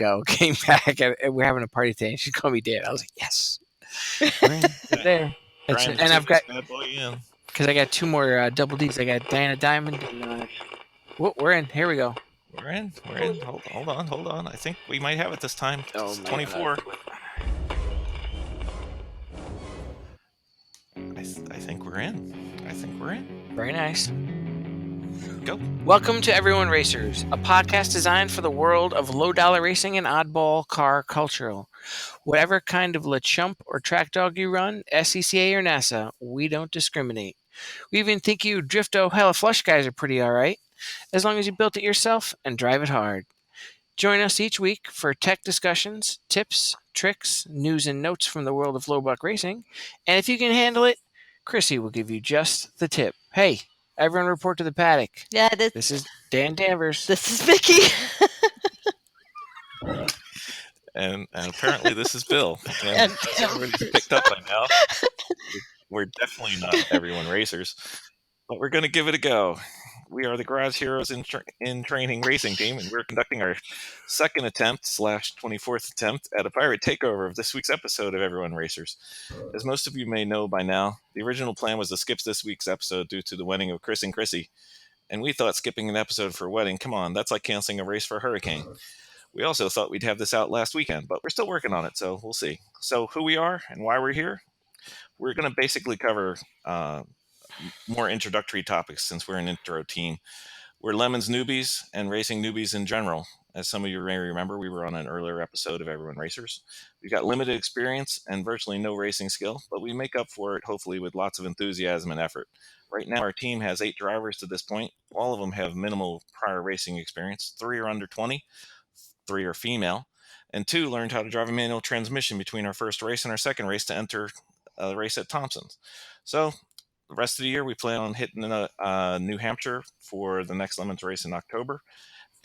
ago, came back, and we're having a party today, and she called me Dad. I was like, yes, we're in. We're there. And I've got, because I got two more double Ds. I got Diana Diamond and we're in. Here we go. We're in. Hold on. I think we might have it this time. Oh, It's my 24. God. I think we're in. Very nice. Go. Welcome to Everyone Racers, a podcast designed for the world of low-dollar racing and oddball car culture. Whatever kind of LeChump or track dog you run, SCCA or NASA, we don't discriminate. We even think you Drifto Hella Flush guys are pretty all right, as long as you built it yourself and drive it hard. Join us each week for tech discussions, tips, tricks, news, and notes from the world of low buck racing. And if you can handle it, Chrissy will give you just the tip. Hey, everyone report to the paddock. Yeah, This is Dan Danvers. This is Vicky. And apparently this is Bill. And everybody's picked up by now. We're definitely not Everyone Racers, but we're going to give it a go. We are the Garage Heroes in Training Racing Team, and we're conducting our second attempt / 24th attempt at a pirate takeover of this week's episode of Everyone Racers. As most of you may know by now, the original plan was to skip this week's episode due to the wedding of Chris and Chrissy. And we thought skipping an episode for a wedding, come on, that's like canceling a race for a hurricane. We also thought we'd have this out last weekend, but we're still working on it, so we'll see. So who we are and why we're here? We're going to basically cover more introductory topics since we're an intro team. We're Lemons newbies and racing newbies in general. As some of you may remember, we were on an earlier episode of Everyone Racers. We've got limited experience and virtually no racing skill, but we make up for it hopefully with lots of enthusiasm and effort. Right now our team has 8 drivers to this point. All of them have minimal prior racing experience. 3 are under 20, 3 are female, and 2 learned how to drive a manual transmission between our first race and our second race to enter a race at Thompson's. So the rest of the year, we plan on hitting New Hampshire for the next Lemons race in October.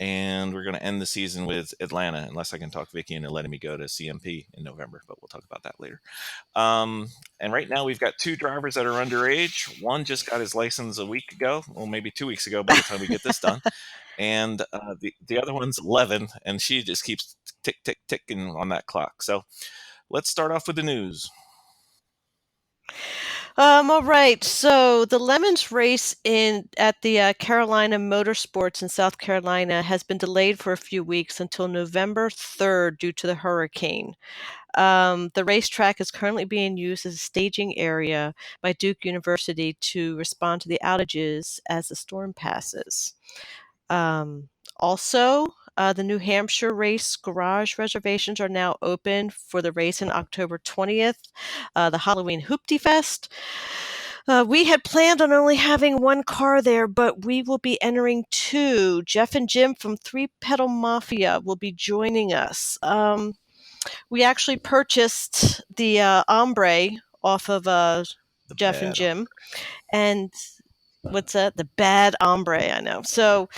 And we're going to end the season with Atlanta, unless I can talk Vicky into letting me go to CMP in November, but we'll talk about that later. And right now we've got 2 drivers that are underage. One just got his license a week ago, well, maybe 2 weeks ago by the time we get this done. And the other one's 11, and she just keeps ticking on that clock. So let's start off with the news. All right. So the Lemons race at the Carolina Motorsports in South Carolina has been delayed for a few weeks until November 3rd due to the hurricane. The racetrack is currently being used as a staging area by Duke University to respond to the outages as the storm passes. Also, the New Hampshire race garage reservations are now open for the race on October 20th, the Halloween Hoopty Fest. We had planned on only having 1 car there, but we will be entering 2. Jeff and Jim from 3 Pedal Mafia will be joining us. We actually purchased the Ombre off of Jeff and Jim. And what's that? The bad Ombre, I know. So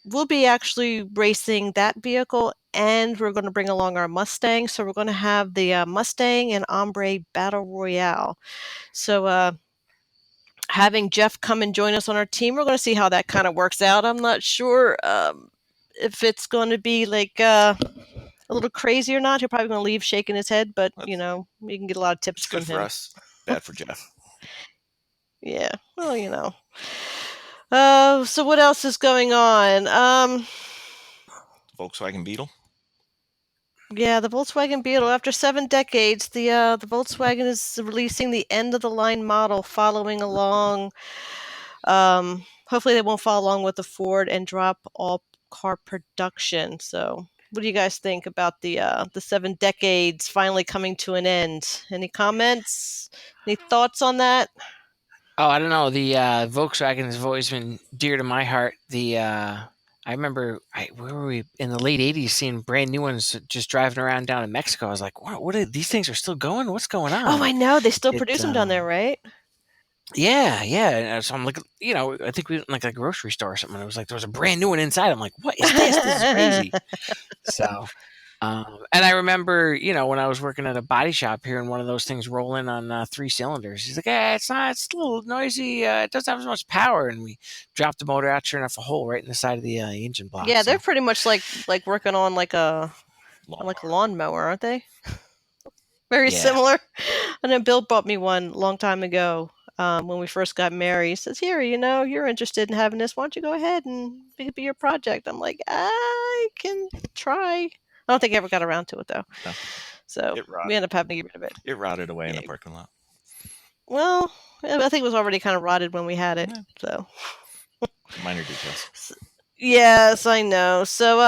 we'll be actually racing that vehicle, and we're going to bring along our Mustang. So we're going to have the Mustang and Ombre Battle Royale. So having Jeff come and join us on our team, we're going to see how that kind of works out. I'm not sure if it's going to be like a little crazy or not. He'll probably going to leave shaking his head, but, we can get a lot of tips from him. Good for us. Bad for Jeff. Yeah, well, so what else is going on? Volkswagen Beetle. Yeah, the Volkswagen Beetle. After 7 decades, the Volkswagen is releasing the end-of-the-line model following along. Hopefully they won't follow along with the Ford and drop all car production. So what do you guys think about the 7 decades finally coming to an end? Any comments? Any thoughts on that? Oh, I don't know. The Volkswagen has always been dear to my heart. I remember, where were we in the late 80s seeing brand new ones just driving around down in Mexico. I was like, what are these things are still going? What's going on? Oh, I know. They still produce them down there, right? Yeah. And so I'm like, I think we went like a grocery store or something. It was like, there was a brand new one inside. I'm like, what is this? This is crazy. So, And I remember, when I was working at a body shop, hearing one of those things rolling on 3 cylinders. He's like, it's not, it's a little noisy. It doesn't have as much power. And we dropped the motor out, sure enough, a hole right in the side of the engine block. Yeah, So, they're pretty much like working on like a Lawnmower. lawnmower, aren't they? Very Yeah. similar. And then Bill bought me one a long time ago when we first got married. He says, "Here, you're interested in having this. Why don't you go ahead and it could be your project?" I'm like, I can try. I don't think I ever got around to it though. No. So It rotted. we ended up having to get rid of it. It rotted away in the parking lot. Well, I think it was already kind of rotted when we had it. Yeah. So Minor details. yes, I know. So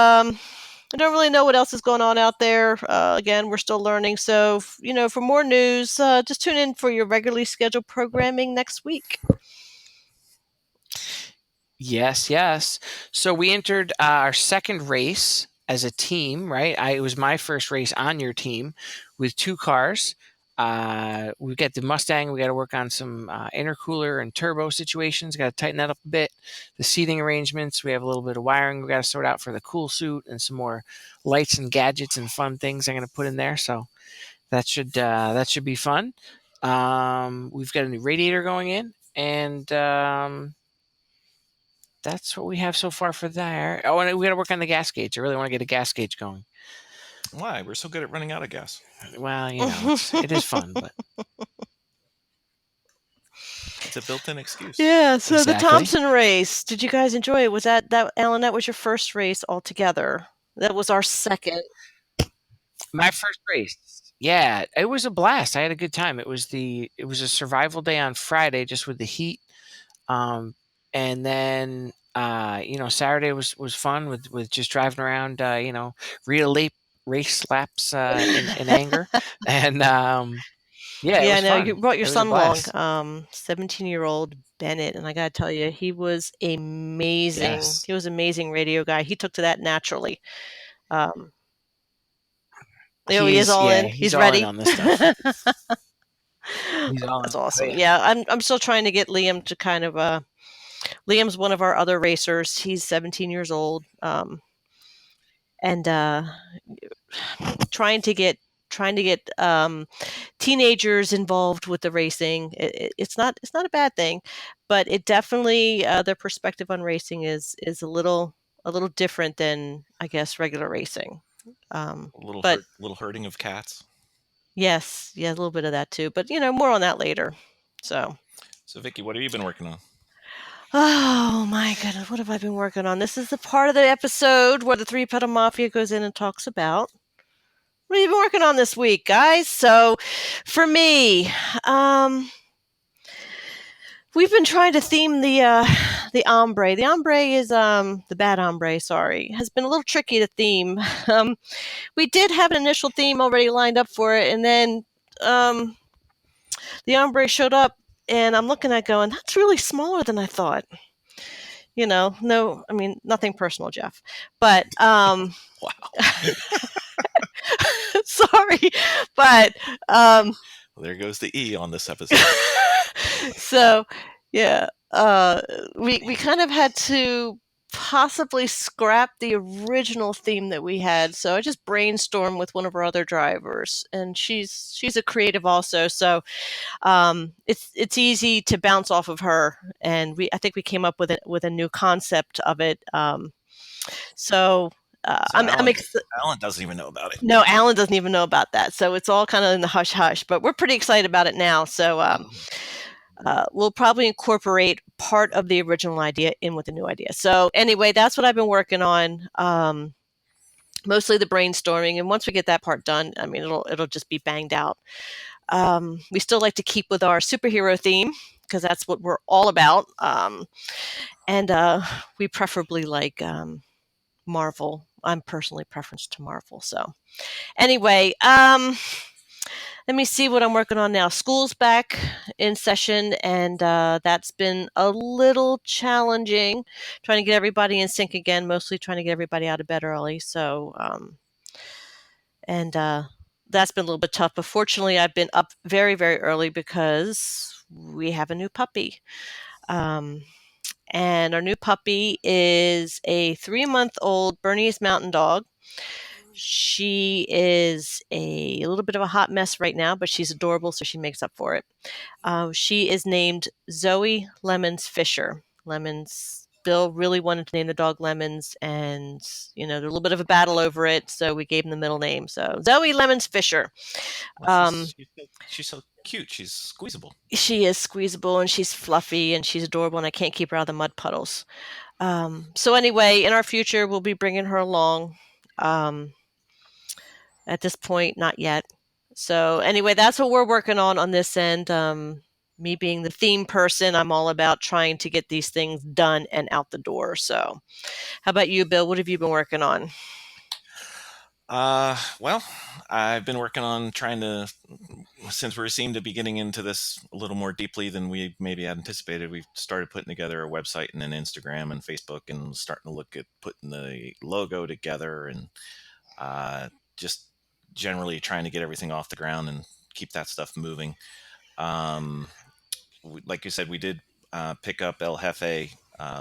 I don't really know what else is going on out there. Again, we're still learning. So for more news, just tune in for your regularly scheduled programming next week. Yes. So we entered our second race as a team, right? It was my first race on your team with 2 cars. We got the Mustang. We got to work on some intercooler and turbo situations. Got to tighten that up a bit. The seating arrangements. We have a little bit of wiring we got to sort out for the cool suit and some more lights and gadgets and fun things I'm going to put in there. So that should be fun. We've got a new radiator going in, and that's what we have so far for there. Oh, and we got to work on the gas gauge. I really want to get a gas gauge going. Why? We're so good at running out of gas. Well, it is fun, but It's a built-in excuse. Yeah. So Exactly. the Thompson race. Did you guys enjoy it? Was that Alan? That was your first race altogether. That was our second. My first race. Yeah, it was a blast. I had a good time. It was a survival day on Friday, just with the heat. And then Saturday was fun with just driving around. Real late race laps in anger, and yeah, it Yeah, was no, fun. you brought your It was a son along, blast. 17-year-old Bennett, and I gotta tell you, he was amazing. Yes. He was an amazing radio guy. He took to that naturally. He is all in. He's all ready. in on this stuff. He's all That's in. Oh, awesome. yeah. Yeah, I'm still trying to get Liam to kind of. Liam's one of our other racers. He's 17 years old, and trying to get teenagers involved with the racing. It's not a bad thing, but it definitely their perspective on racing is a little different than, I guess, regular racing. A little But little herding of cats. yes, yeah, a little bit of that too. But more on that later. So Vicky, what have you been working on? oh my goodness, what have I been working on? This is the part of the episode where the Three Pedal Mafia goes in and talks about what have you been working on this week, guys? So for me, we've been trying to theme the ombre. The ombre is the bad ombre. Sorry, has been a little tricky to theme. We did have an initial theme already lined up for it, and then the ombre showed up, and I'm looking at going, that's really smaller than I thought. No, I mean, nothing personal, Jeff, but Wow. sorry, but Well, there goes the E on this episode. So yeah, we kind of had to possibly scrap the original theme that we had. So I just brainstormed with one of our other drivers, and she's a creative also. So it's easy to bounce off of her, and I think we came up with a new concept of it. So I'm Alan doesn't even know about it. No, Alan doesn't even know about that. So it's all kind of in the hush hush, but we're pretty excited about it now. So we'll probably incorporate part of the original idea in with the new idea. So anyway, that's what I've been working on. Mostly the brainstorming, and once we get that part done, I mean, it'll just be banged out. We still like to keep with our superhero theme because that's what we're all about. And we preferably like Marvel. I'm personally preference to Marvel. So anyway, let me see what I'm working on now. School's back in session, and that's been a little challenging, trying to get everybody in sync again, mostly trying to get everybody out of bed early. So, and that's been a little bit tough. But fortunately, I've been up very, very early because we have a new puppy. And our new puppy is a 3-month-old Bernese Mountain Dog. She is a little bit of a hot mess right now, but she's adorable, so she makes up for it. She is named Zoe Lemons Fisher. Bill really wanted to name the dog Lemons, and there's a little bit of a battle over it, so we gave him the middle name. So Zoe Lemons Fisher. Well, she's so cute. She's squeezable. She is squeezable, and she's fluffy, and she's adorable, and I can't keep her out of the mud puddles. So anyway, in our future, we'll be bringing her along. At this point, not yet. So anyway, that's what we're working on this end. Me being the theme person, I'm all about trying to get these things done and out the door. So how about you, Bill? What have you been working on? Well, I've been working on trying to, since we seem to be getting into this a little more deeply than we maybe had anticipated, we've started putting together a website and an Instagram and Facebook and starting to look at putting the logo together and just generally trying to get everything off the ground and keep that stuff moving. Like you said, we did pick up El Jefe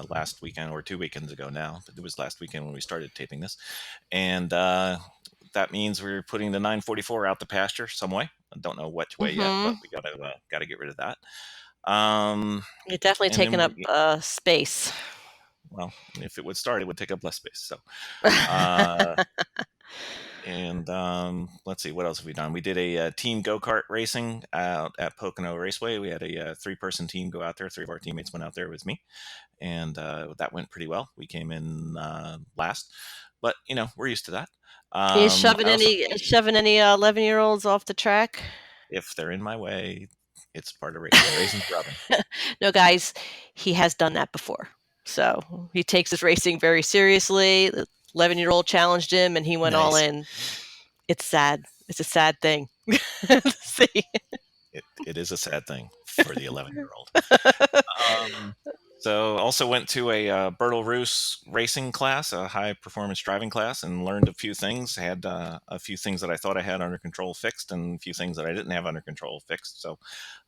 last weekend or 2 weekends ago now, but it was last weekend when we started taping this. And that means we're putting the 944 out the pasture some way. I don't know which way yet, but we gotta get rid of that. You're definitely taking up space. Well, if it would start, it would take up less space. So, and let's see, what else have we done? We did a team go-kart racing out at Pocono Raceway. We had a 3-person team go out there. 3 of our teammates went out there with me, and that went pretty well. We came in last, but we're used to that. Are you shoving any 11-year-olds off the track? If they're in my way, it's part of racing. Racing's rubbing. No, guys, he has done that before. So he takes his racing very seriously. The 11-year-old challenged him, and he went all in. It's sad. It's a sad thing. See? It is a sad thing for the 11-year-old. So also went to a Bertle Roos racing class, a high performance driving class, and learned a few things. Had a few things that I thought I had under control fixed, and a few things that I didn't have under control fixed. So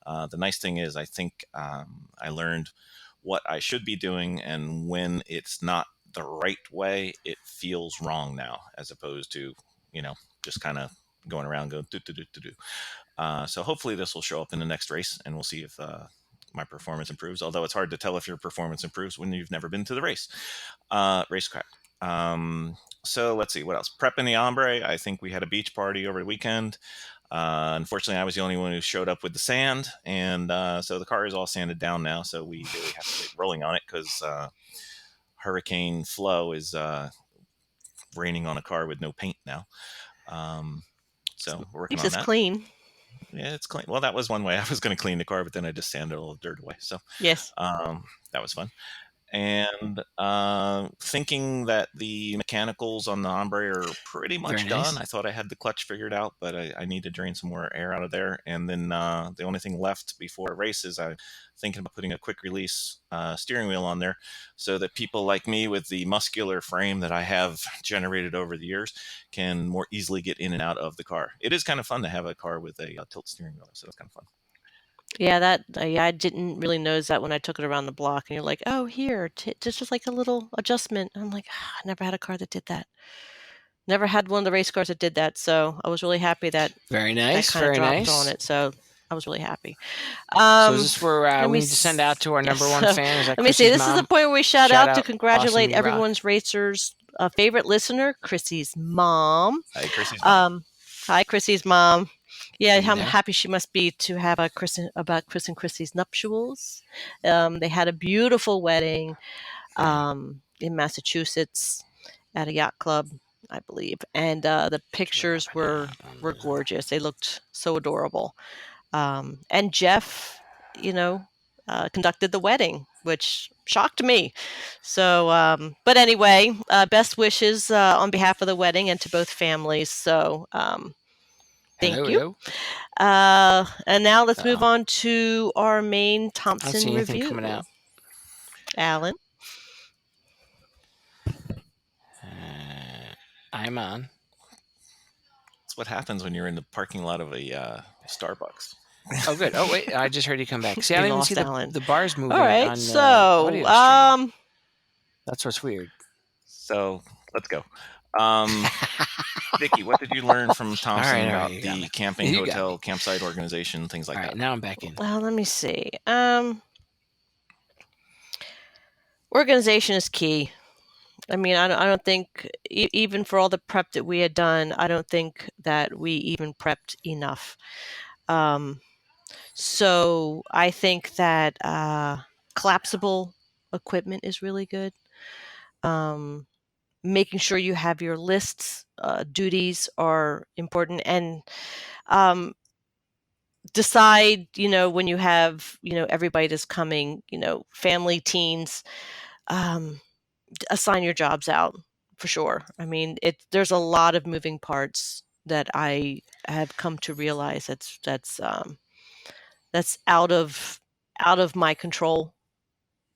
the nice thing is, I think I learned what I should be doing, and when it's not the right way, it feels wrong now, as opposed to just kind of going around going do do do do do. So hopefully this will show up in the next race, and we'll see if my performance improves. Although it's hard to tell if your performance improves when you've never been to the racetrack. So let's see what else. Prepping the Ombre. I think we had a beach party over the weekend. Unfortunately, I was the only one who showed up with the sand, and so the car is all sanded down now. So we really have to get rolling on it because Hurricane Flo is raining on a car with no paint now. So we're working on that. It's clean. Yeah, it's clean. Well, that was one way. I was going to clean the car, but then I just sanded all the dirt away. So yes, that was fun. And thinking that the mechanicals on the Ombre are pretty much done. I thought I had the clutch figured out, but I need to drain some more air out of there. And then the only thing left before races, I'm thinking about putting a quick release steering wheel on there so that people like me with the muscular frame that I have generated over the years can more easily get in and out of the car. It is kind of fun to have a car with a tilt steering wheel, so it's kind of fun. Yeah, I didn't really notice that when I took it around the block. And you're like, oh, here, just like a little adjustment. I'm like, I never had a car that did that. Never had one of the race cars that did that. So I was really happy that very nice, that kind of dropped on it. So I was really happy. So is this where we need to send out to our number one fan? Is that let me see. This mom? is the point where we shout out to congratulate awesome everyone's racer's favorite listener, Chrissy's mom. Hi, Chrissy's mom. Hi, Chrissy's mom. Yeah, how happy she must be to have Chris and Chrissy's nuptials. They had a beautiful wedding in Massachusetts at a yacht club, I believe. And the pictures were gorgeous. They looked so adorable. And Jeff, conducted the wedding, which shocked me. So, but anyway, best wishes on behalf of the wedding and to both families. So, thank you. And now let's move on to our main Thompson review. Coming out. Alan? I'm on. That's what happens when you're in the parking lot of a Starbucks. Oh, good. Oh, wait. I just heard you come back. See, I didn't even see the bars moving. All right. On, so, that's what's weird. So let's go. Vicky, what did you learn from Thompson all right, about you got the me. camping, You got hotel, me. campsite organization, things like All right, that? now I'm back in. Well, let me see. Organization is key. I mean, I don't think, even for all the prep that we had done, I don't think that we even prepped enough. So I think that collapsible equipment is really good. Um, Making sure you have your lists, duties are important, and um, decide, when you have, everybody that's coming, family, teens, um, assign your jobs out for sure. I mean, there's a lot of moving parts that I have come to realize that's out of my control.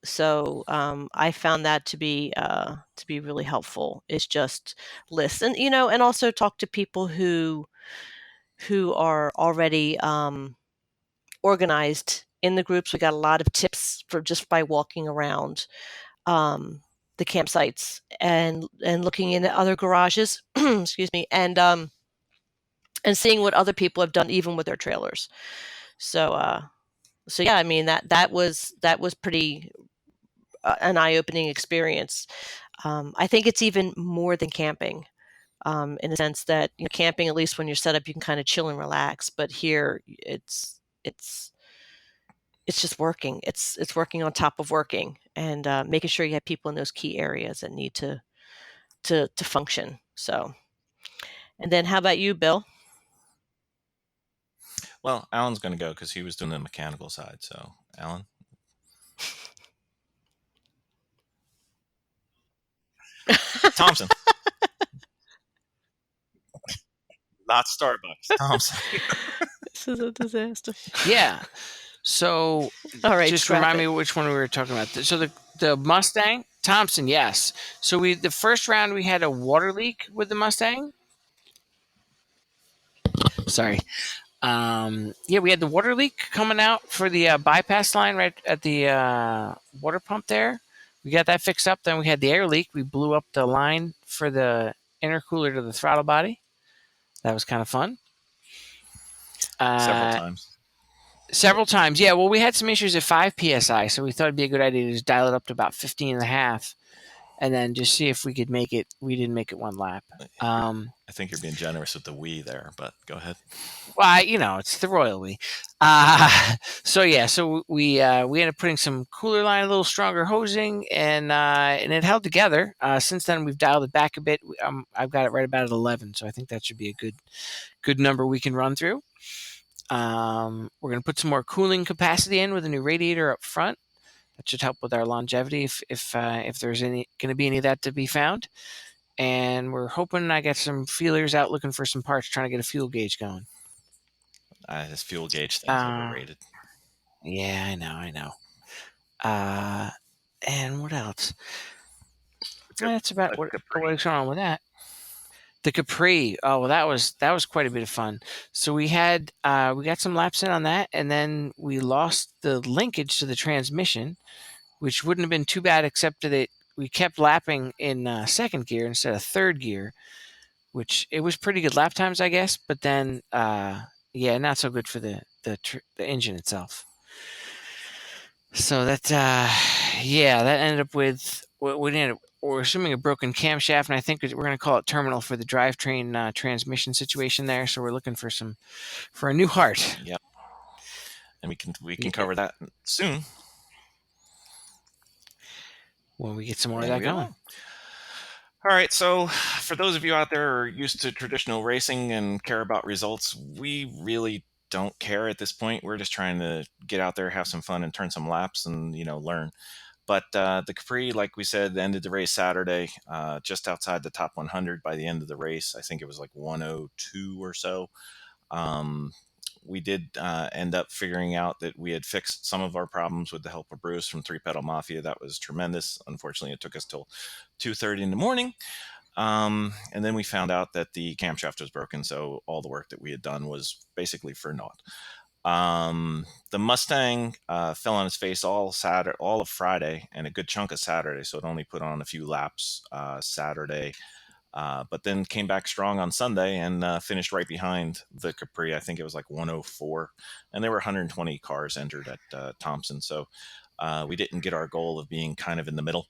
So I found that to be really helpful. Is just listen, and also talk to people who are already organized in the groups. We got a lot of tips for just by walking around um, the campsites and looking into other garages. Excuse me, and seeing what other people have done, even with their trailers. So yeah, I mean that was pretty an eye-opening experience. I think it's even more than camping, in the sense that, camping, at least when you're set up, you can kind of chill and relax. But here, it's just working. It's working on top of working, and making sure you have people in those key areas that need to function. So, and then how about you, Bill? Well, Alan's going to go because he was doing the mechanical side. So, Alan, Thompson, not Starbucks. Thompson. This is a disaster. Yeah. So All right, just scrap remind it. me which one we were talking about. So the Mustang Thompson, yes. So the first round we had a water leak with the Mustang. Sorry. Yeah, we had the water leak coming out for the bypass line right at the water pump there. We got that fixed up. Then we had the air leak. We blew up the line for the intercooler to the throttle body. That was kind of fun. Several Uh, times. Several times. Yeah, well, we had some issues at 5 psi, so we thought it'd be a good idea to just dial it up to about 15 and a half and then just see if we could make it. We didn't make it one lap. I think you're being generous with the we there, but go ahead. Well, it's the royal we. So yeah, so we ended up putting some cooler line, a little stronger hosing, and it held together. Since then, we've dialed it back a bit. I've got it right about at 11, so I think that should be a good number we can run through. We're going to put some more cooling capacity in with a new radiator up front. That should help with our longevity if there's going to be any of that to be found. And we're hoping I get some feelers out looking for some parts, trying to get a fuel gauge going. This fuel gauge thing's overrated. Yeah, I know. And what else? That's about what's going on with that. The Capri. Oh, well, that was quite a bit of fun. So we got some laps in on that, and then we lost the linkage to the transmission, which wouldn't have been too bad, except that we kept lapping in second gear instead of third gear, which it was pretty good lap times, I guess. But then, yeah, not so good for the engine itself. So yeah, that ended up with we're assuming a broken camshaft, and I think we're going to call it terminal for the drivetrain transmission situation there. So we're looking for a new heart. Yep. And we can cover that soon when we get some more of that going. All right, so for those of you out there who are used to traditional racing and care about results, we really don't care at this point. We're just trying to get out there, have some fun, and turn some laps and learn. But the Capri, like we said, ended the race Saturday, just outside the top 100 by the end of the race. I think it was like 102 or so. We did end up figuring out that we had fixed some of our problems with the help of Bruce from Three Pedal Mafia. That was tremendous. Unfortunately, it took us till 2:30 in the morning. And then we found out that the camshaft was broken, so all the work that we had done was basically for naught. The Mustang fell on its face all of Friday and a good chunk of Saturday, so it only put on a few laps Saturday. But then came back strong on Sunday and finished right behind the Capri. I think it was like 104, and there were 120 cars entered at Thompson. So we didn't get our goal of being kind of in the middle.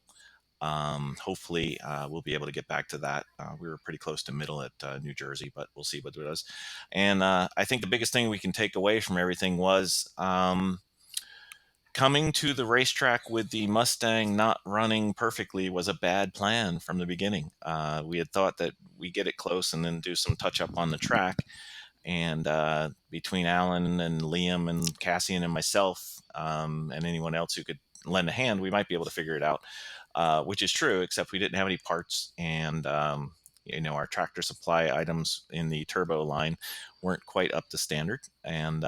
Hopefully, we'll be able to get back to that. We were pretty close to middle at New Jersey, but we'll see what it does. And I think the biggest thing we can take away from everything was coming to the racetrack with the Mustang not running perfectly was a bad plan from the beginning. We had thought that we get it close and then do some touch up on the track. And between Alan and Liam and Cassian and myself, and anyone else who could lend a hand, we might be able to figure it out. Which is true, except we didn't have any parts, and our tractor supply items in the turbo line weren't quite up to standard, and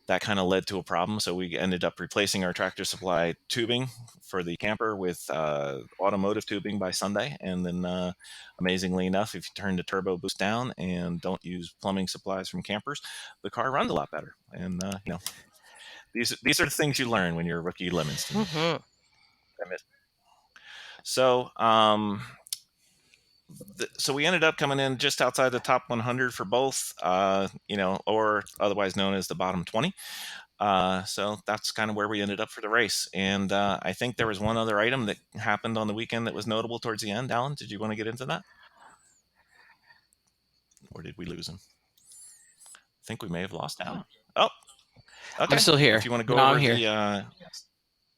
that kind of led to a problem. So we ended up replacing our tractor supply tubing for the camper with automotive tubing by Sunday. And then, amazingly enough, if you turn the turbo boost down and don't use plumbing supplies from campers, the car runs a lot better. And these are the things you learn when you're a rookie Lemons team. So, so we ended up coming in just outside the top 100 for both, or otherwise known as the bottom 20. So that's kind of where we ended up for the race. And I think there was one other item that happened on the weekend that was notable towards the end. Alan, did you want to get into that? Or did we lose him? I think we may have lost Alan. Oh, okay. I'm still here. If you want to go No, over I'm here.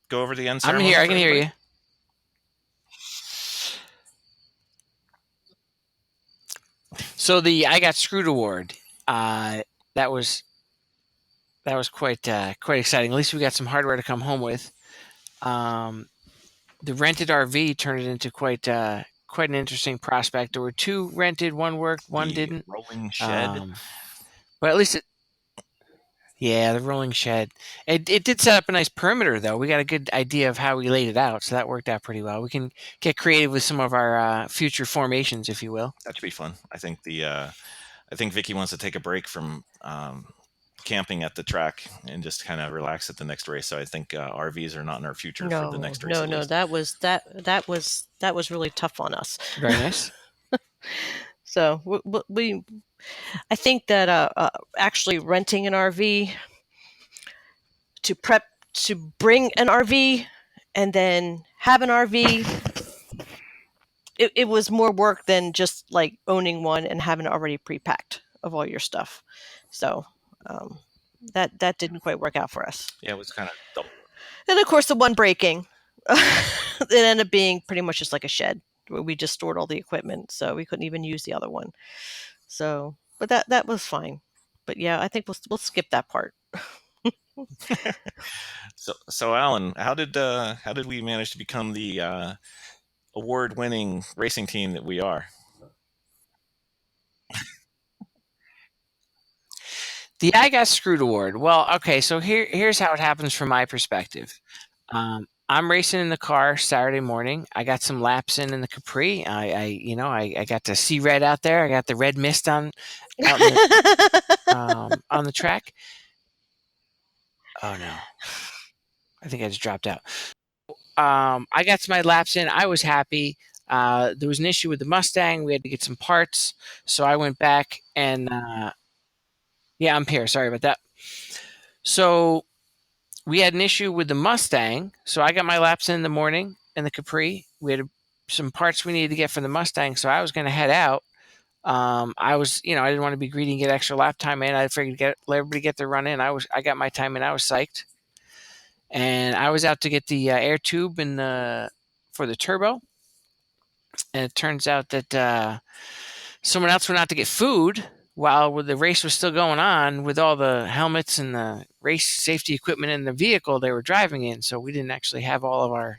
go over the end I'm ceremony. here. I for can hear everybody. you. So the I Got Screwed award, that was quite exciting. At least we got some hardware to come home with. The rented RV turned it into quite an interesting prospect. There were 2 rented, one worked, one The didn't. rolling shed. But at least the rolling shed. It did set up a nice perimeter, though. We got a good idea of how we laid it out, so that worked out pretty well. We can get creative with some of our future formations, if you will. That should be fun. I think Vicky wants to take a break from camping at the track and just kind of relax at the next race. So I think RVs are not in our future for the next race. No, that was really tough on us. Very nice. So I think that actually renting an RV to bring an RV and then have an RV, it was more work than just like owning one and having it already pre-packed of all your stuff. So that didn't quite work out for us. Yeah, it was kind of double. And of course, the one breaking, it ended up being pretty much just like a shed where we just stored all the equipment, so we couldn't even use the other one. So, but that was fine. But yeah, I think we'll skip that part. So Alan, how did we manage to become the award-winning racing team that we are? The I Got Screwed award. Well, okay, so here's how it happens from my perspective. I'm racing in the car Saturday morning. I got some laps in the Capri. I got to see red out there. I got the red mist on the track. Oh no, I think I just dropped out. I got my laps in. I was happy. There was an issue with the Mustang. We had to get some parts, so I went back and yeah, I'm here. Sorry about that. So we had an issue with the Mustang, so I got my laps in the morning in the Capri. We had some parts we needed to get for the Mustang, so I was going to head out. I didn't want to be greedy and get extra lap time in. I figured let everybody get their run in. I got my time in. I was psyched, and I was out to get the air tube for the turbo. And it turns out that someone else went out to get food while the race was still going on with all the helmets and the race safety equipment in the vehicle they were driving in. So we didn't actually have all of our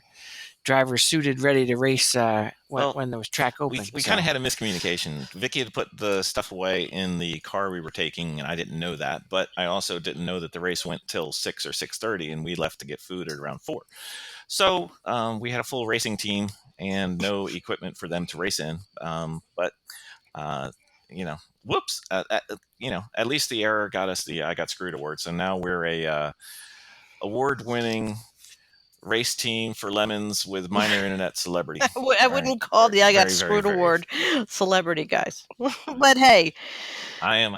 drivers suited, ready to race when there was track open. We kind of had a miscommunication. Vicky had put the stuff away in the car we were taking, and I didn't know that. But I also didn't know that the race went till 6 or 6:30, and we left to get food at around 4. So we had a full racing team and no equipment for them to race in. Whoops. At least the error got us the I Got Screwed award. So now we're a award-winning race team for lemons with minor internet celebrity. I wouldn't call the I got screwed award celebrity, guys. But hey, I am.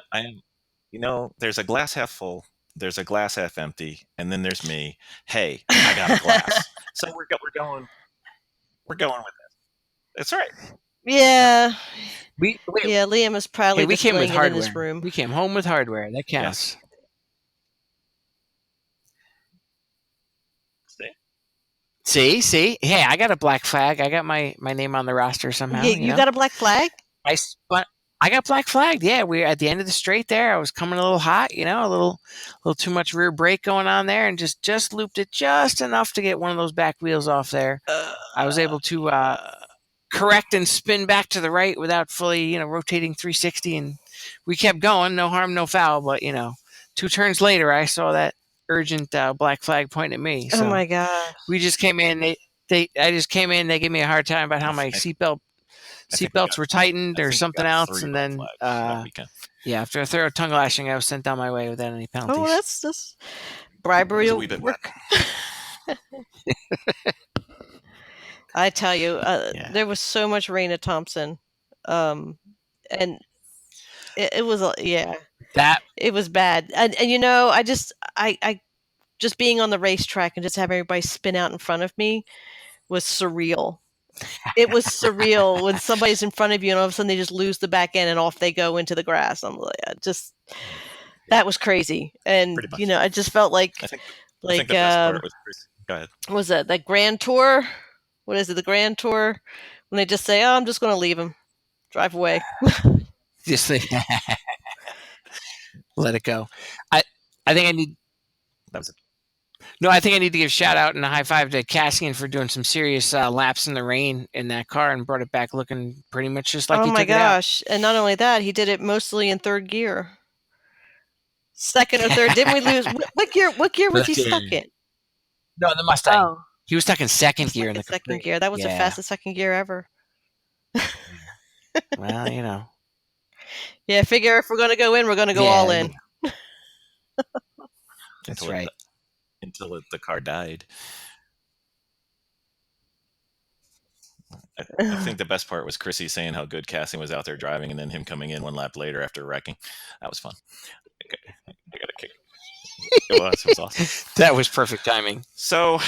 There's a glass half full, there's a glass half empty, and then there's me. Hey, I got a glass. So we're going with this. That's right. yeah. Wait. Yeah, Liam is proudly Hey, we came with displaying it in his hardware. room. We came home with hardware. That counts. Yes. See. Hey, I got a black flag. I got my name on the roster somehow. You got a black flag? I got black flagged. Yeah, we were at the end of the straight there. I was coming a little hot, a little too much rear brake going on there, and just looped it just enough to get one of those back wheels off there. I was able to correct and spin back to the right without fully, rotating 360, and we kept going. No harm, no foul. But 2 turns later, I saw that urgent black flag pointing at me. So oh my gosh! We just came in. I just came in. They gave me a hard time about how my seatbelts were tightened or something else, and then after a thorough tongue lashing, I was sent down my way without any penalties. Oh, that's bribery. A wee bit work. I tell you, there was so much rain at Thompson, and it was that it was bad. And I just being on the racetrack and just having everybody spin out in front of me was surreal. It was surreal when somebody's in front of you and all of a sudden they just lose the back end and off they go into the grass. I'm like, that was crazy. And I just felt like I think the best part was go ahead. What was that Grand Tour? What is it, the Grand Tour? When they just say, "Oh, I'm just going to leave him, drive away." Just let it go. I think I need. That was it. No, I think I need to give a shout out and a high five to Cassian for doing some serious laps in the rain in that car and brought it back looking pretty much just like he took it out. Oh my gosh. And not only that, he did it mostly in third gear. Second or third. Didn't we lose? What gear was he stuck in? No, the Mustang. Oh. He was stuck in second gear. In the second gear. That was the fastest second gear ever. Well, Yeah, figure if we're going to go in, we're going to go all in. That's right. Until the car died. I think the best part was Chrissy saying how good Cassian was out there driving and then him coming in one lap later after wrecking. That was fun. I got a kick. It was awesome. That was perfect timing. So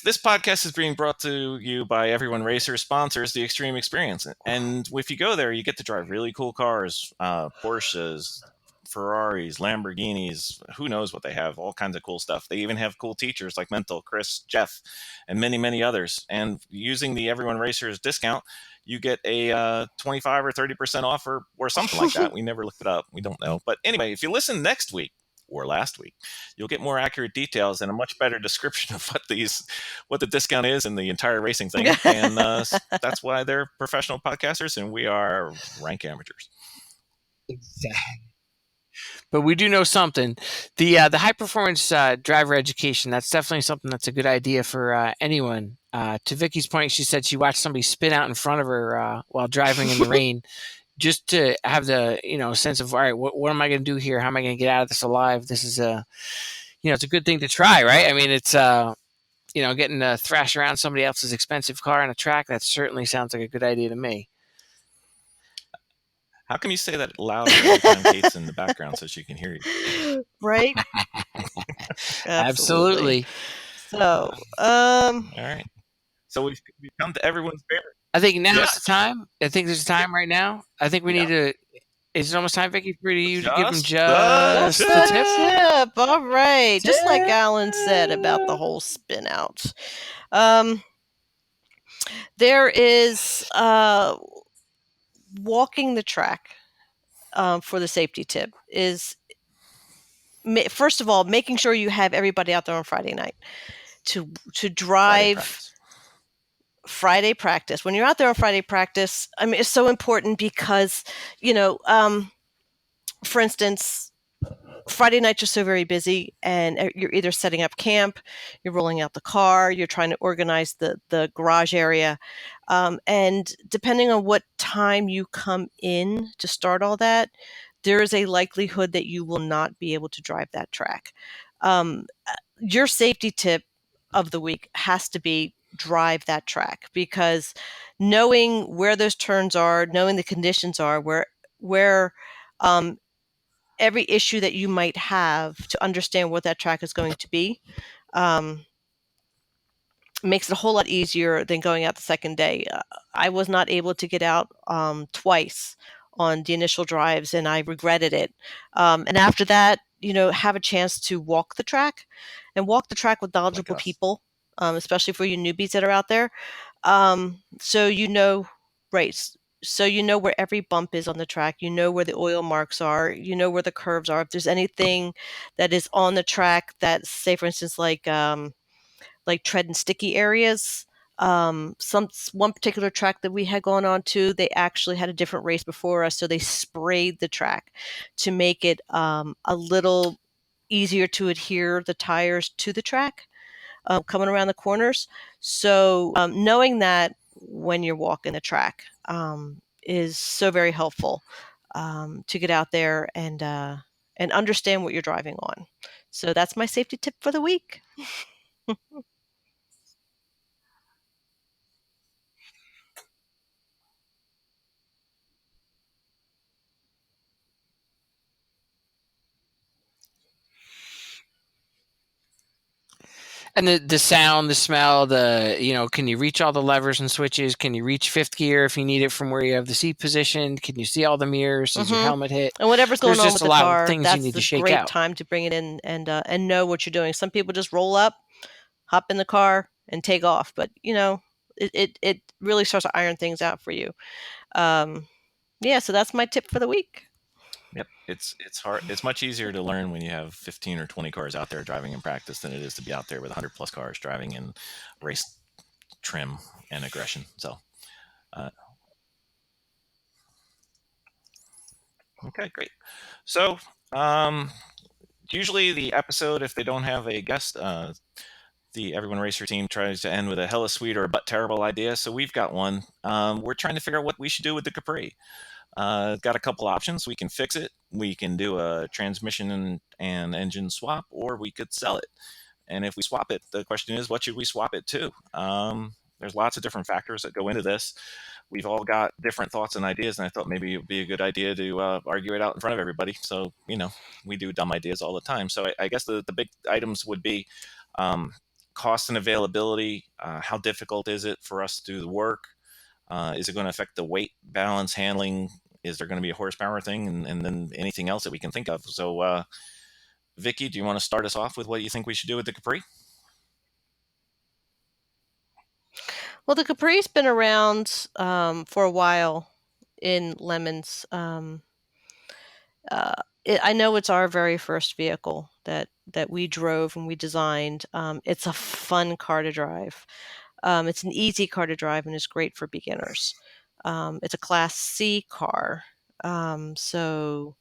this podcast is being brought to you by Everyone Racer sponsors The Extreme Experience. And if you go there, you get to drive really cool cars, Porsches, Ferraris, Lamborghinis, who knows what they have, all kinds of cool stuff. They even have cool teachers like Mental, Chris, Jeff, and many, many others. And using the Everyone Racers discount, you get a 25 or 30% off or something like that. We never looked it up. We don't know. But anyway, if you listen next week or last week, you'll get more accurate details and a much better description of what the discount is and the entire racing thing. And that's why they're professional podcasters and we are rank amateurs. Exactly. But we do know something. The high performance driver education, that's definitely something that's a good idea for anyone. To Vicky's point, she said she watched somebody spin out in front of her while driving in the rain, just to have the sense of, all right, what am I going to do here? How am I going to get out of this alive? This is it's a good thing to try, right? I mean, it's getting to thrash around somebody else's expensive car on a track. That certainly sounds like a good idea to me. How can you say that louder every time Kate's in the background so she can hear you? Right? Absolutely. So, all right. So we've come to everyone's favorite. I think now is the time. I think there's a time right now. I think we need to. Is it almost time, Vicky, for you to give them just the tip? All right. Just like Alan said about the whole spin out. There is walking the track for the safety tip is, first of all, making sure you have everybody out there on Friday night to drive Friday practice. When you're out there on Friday practice, I mean, it's so important because, for instance, Friday nights are so very busy and you're either setting up camp, you're rolling out the car, you're trying to organize the garage area. And depending on what time you come in to start all that, there is a likelihood that you will not be able to drive that track. Your safety tip of the week has to be drive that track, because knowing where those turns are, knowing the conditions are, where every issue that you might have, to understand what that track is going to be, makes it a whole lot easier than going out the second day. I was not able to get out twice on the initial drives, and I regretted it. And after that, have a chance to walk the track with knowledgeable us. people, especially for you newbies that are out there. So right. So where every bump is on the track, where the oil marks are, where the curves are. If there's anything that is on the track that, say, for instance, like tread and sticky areas. One particular track that we had gone on to, they actually had a different race before us, so they sprayed the track to make it a little easier to adhere the tires to the track coming around the corners. So knowing that when you're walking the track is so very helpful to get out there and understand what you're driving on. So that's my safety tip for the week. And the sound, the smell, can you reach all the levers and switches? Can you reach fifth gear if you need it from where you have the seat positioned? Can you see all the mirrors? Does your helmet hit? And whatever's going There's on just with a the lot of car, things you that's need to the shake great out. time to bring it in and know what you're doing. Some people just roll up, hop in the car, and take off. But it really starts to iron things out for you. So that's my tip for the week. Yep, it's hard. It's much easier to learn when you have 15 or 20 cars out there driving in practice than it is to be out there with 100 plus cars driving in race trim and aggression. So, okay, great. So, usually the episode, if they don't have a guest, the Everyone Racer team tries to end with a hella sweet or but terrible idea. So we've got one. We're trying to figure out what we should do with the Capri. Got a couple options. We can fix it. We can do a transmission and engine swap, or we could sell it. And if we swap it, the question is, what should we swap it to? There's lots of different factors that go into this. We've all got different thoughts and ideas, and I thought maybe it would be a good idea to argue it out in front of everybody. So, we do dumb ideas all the time. So I guess the big items would be cost and availability. How difficult is it for us to do the work? Is it going to affect the weight, balance, handling? Is there going to be a horsepower thing? And then anything else that we can think of. So, Vicky, do you want to start us off with what you think we should do with the Capri? Well, the Capri's been around for a while in Lemons. I know it's our very first vehicle that we drove and we designed. It's a fun car to drive. It's an easy car to drive and is great for beginners. It's a Class C car. So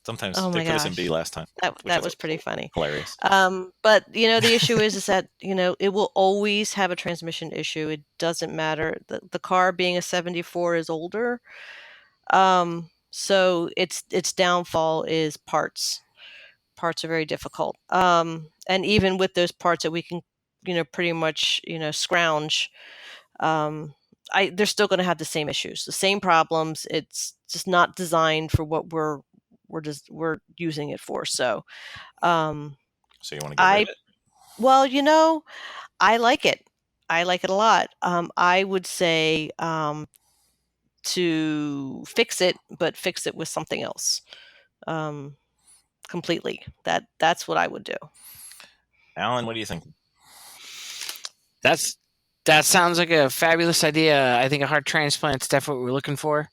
Sometimes Oh they my put us in gosh, B last time, which I that thought was pretty funny. hilarious. But the issue is that it will always have a transmission issue. It doesn't matter. The car being a 74 is older, so its downfall is parts. Parts are very difficult. And even with those parts that we can pretty much scrounge, they're still going to have the same issues, the same problems. It's just not designed for what we're using it for. So So you want to get rid of it? well, I like it. I like it a lot. I would say to fix it, but fix it with something else completely. That's what I would do. Alan, what do you think? That sounds like a fabulous idea. I think a heart transplant's definitely what we're looking for.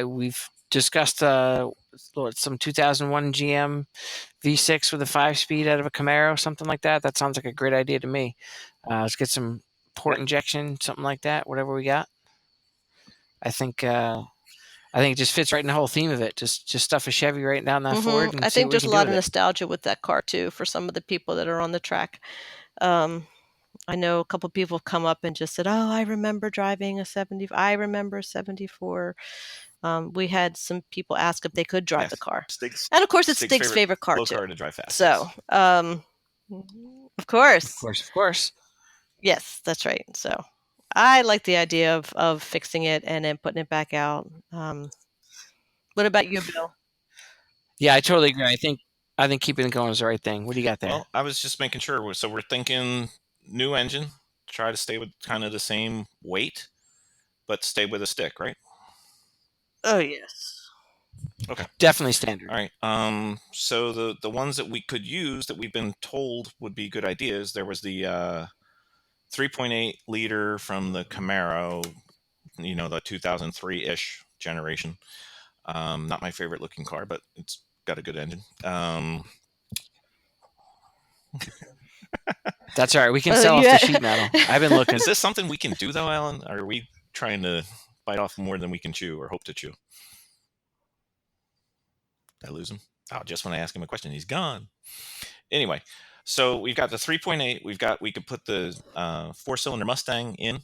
We've discussed some 2001 GM V6 with a 5-speed out of a Camaro, something like that. That sounds like a great idea to me. Let's get some port injection, something like that. Whatever we got. I think it just fits right in the whole theme of it. Just stuff a Chevy right down that Ford and I see think what we there's can a do lot with of it. nostalgia with that car too for some of the people that are on the track. I know a couple people have come up and just said, "Oh, I remember driving a 70. I remember 74." We had some people ask if they could drive the car, and of course, it's Stig's favorite car slow too. car to drive fast. So, Yes. Of course. Of course. Yes, that's right. So I like the idea of fixing it and then putting it back out. What about you, Bill? Yeah, I totally agree. I think keeping it going is the right thing. What do you got there? Well, I was just making sure. So we're thinking new engine, try to stay with kind of the same weight, but stay with a stick, right? Oh, yes. Okay. Definitely standard. All right. So the ones that we could use that we've been told would be good ideas, there was the 3.8 liter from the Camaro, the 2003-ish generation. Not my favorite looking car, but it's got a good engine. That's all right. We can sell off the sheet metal. I've been looking. Is this something we can do though, Alan? Or are we trying to bite off more than we can chew or hope to chew? Did I lose him? Oh, just when I ask him a question, he's gone. Anyway, so we've got the 3.8. We could put the 4-cylinder Mustang in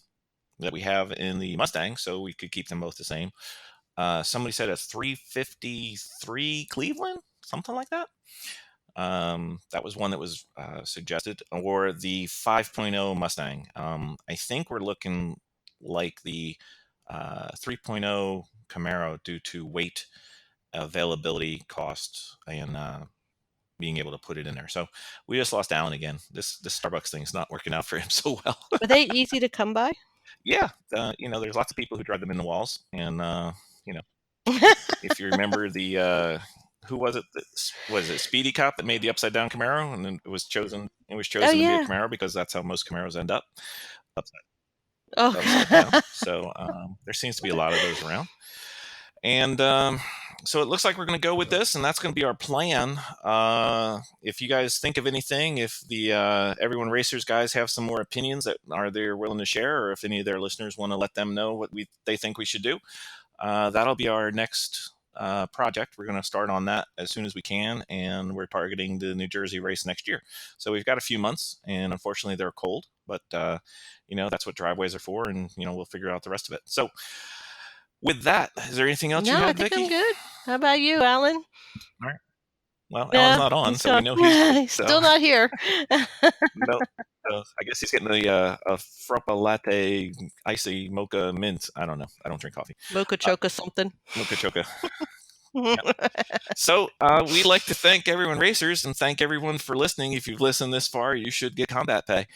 that we have in the Mustang, so we could keep them both the same. Somebody said a 353 Cleveland, something like that. That was one that was suggested, or the 5.0 Mustang. I think we're looking like the 3.0 Camaro due to weight, availability, cost, and being able to put it in there. So we just lost Alan again. This Starbucks thing is not working out for him so well. Are they easy to come by? Yeah, there's lots of people who drive them in the walls, and if you remember the who was it? Was it Speedy Cop that made the upside down Camaro, and then it was chosen to be a Camaro because that's how most Camaros end up, upside down. So there seems to be a lot of those around, and so it looks like we're going to go with this, and that's going to be our plan. If you guys think of anything, if the Everyone Racers guys have some more opinions that they're willing to share, or if any of their listeners want to let them know what they think we should do, that'll be our next project. We're going to start on that as soon as we can, and we're targeting the New Jersey race next year. So we've got a few months, and unfortunately they're cold, but that's what driveways are for, and we'll figure out the rest of it. So with that, is there anything else you had, Vicky? I'm good. How about you, Alan? All right. Well, Alan's not on, so we know he's still not here. No. I guess he's getting a frappa latte, icy mocha mint. I don't know. I don't drink coffee. Mocha choca something. Mocha choca. So we'd like to thank Everyone Racers and thank everyone for listening. If you've listened this far, you should get combat pay.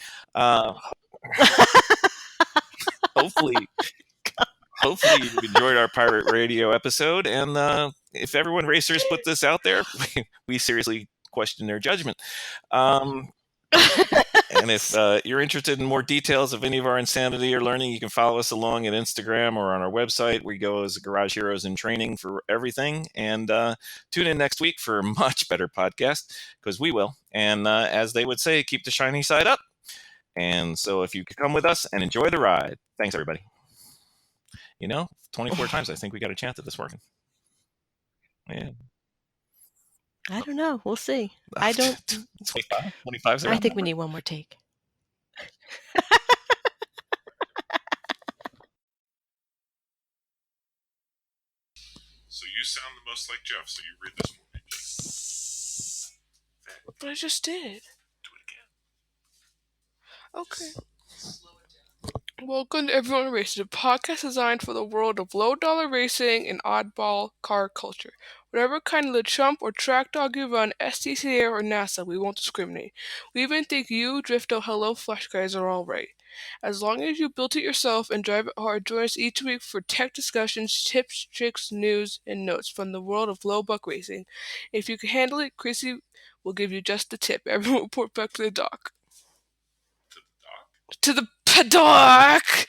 Hopefully you've enjoyed our pirate radio episode, and if Everyone Racers put this out there, we seriously question their judgment. And if you're interested in more details of any of our insanity or learning, you can follow us along at Instagram or on our website. We go as Garage Heroes in Training for everything. And tune in next week for a much better podcast, because we will. And as they would say, keep the shiny side up. And so if you could come with us and enjoy the ride. Thanks, everybody. 24 times I think we got a chance at this working. Yeah. I don't know. We'll see. I don't. 25. I think we need one more take. So you sound the most like Jeff, so you read this one. But I just did. Do it again. Okay. Welcome to Everyone Racing, a podcast designed for the world of low-dollar racing and oddball car culture. Whatever kind of Le Chump or track dog you run, STCA or NASA, we won't discriminate. We even think you, Drifto, Hello Flash guys are all right. As long as you built it yourself and drive it hard, join us each week for tech discussions, tips, tricks, news, and notes from the world of low buck racing. If you can handle it, Chrissy will give you just the tip. Everyone report back to the dock. To the dock? To the paddock!